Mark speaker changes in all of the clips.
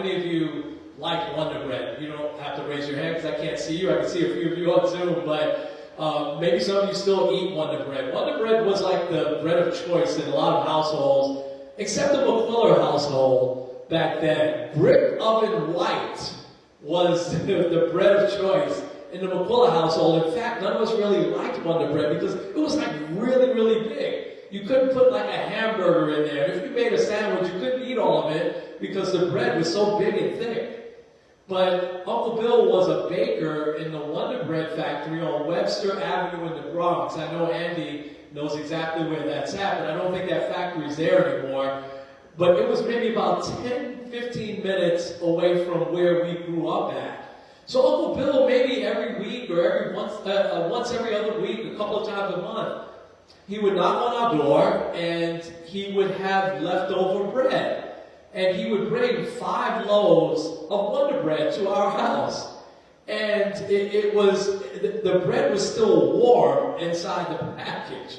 Speaker 1: many of you like Wonder Bread? You don't have to raise your hand because I can't see you. I can see a few of you on Zoom, but maybe some of you still eat Wonder Bread. Wonder Bread was like the bread of choice in a lot of households, except the McQuiller household back then. Brick oven white was the bread of choice in the McQuilla household. In fact, none of us really liked Wonder Bread because it was like really, really big. You couldn't put like a hamburger in there. If you made a sandwich, you couldn't eat all of it because the bread was so big and thick. But Uncle Bill was a baker in the Wonder Bread factory on Webster Avenue in the Bronx. I know Andy knows exactly where that's at, but I don't think that factory's there anymore. But it was maybe about 10, 15 minutes away from where we grew up at. So Uncle Bill, maybe every week or once every other week, a couple of times a month, he would knock on our door and he would have leftover bread. And he would bring 5 loaves of Wonder Bread to our house. And the bread was still warm inside the package.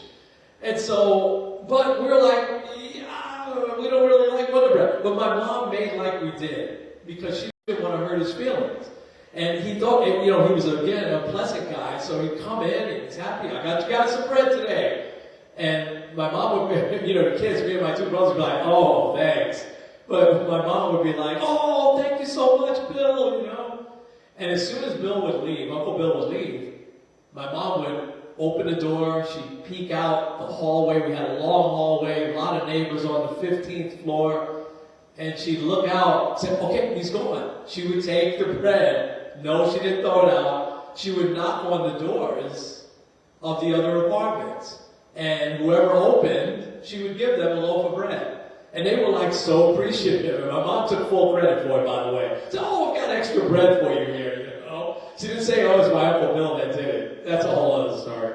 Speaker 1: And so, but we're like, yeah, we don't really like Wonder Bread. But my mom made like we did because she didn't want to hurt his feelings. And he thought, he was, again, a pleasant guy, so he'd come in and he's happy. I got you guys some bread today. And my mom would be, the kids, me and my 2 brothers would be like, oh, thanks. But my mom would be like, oh, thank you so much, Bill, And as soon as Bill would leave, Uncle Bill would leave, my mom would open the door, she'd peek out the hallway. We had a long hallway, a lot of neighbors on the 15th floor. And she'd look out and say, okay, he's gone. She would take the bread. No, she didn't throw it out. She would knock on the doors of the other apartments. And whoever opened, she would give them a loaf of bread. And they were like so appreciative. And my mom took full credit for it, by the way. Said, oh, I've got extra bread for you here, She didn't say, oh, it's my Uncle Bill that did it. That's a whole other story.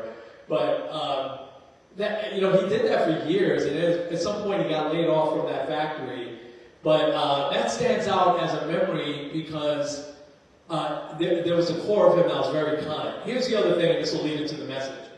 Speaker 1: But, he did that for years. And at some point he got laid off from that factory. But that stands out as a memory because there was a core of him that was very kind. Here's the other thing, and this will lead into the message.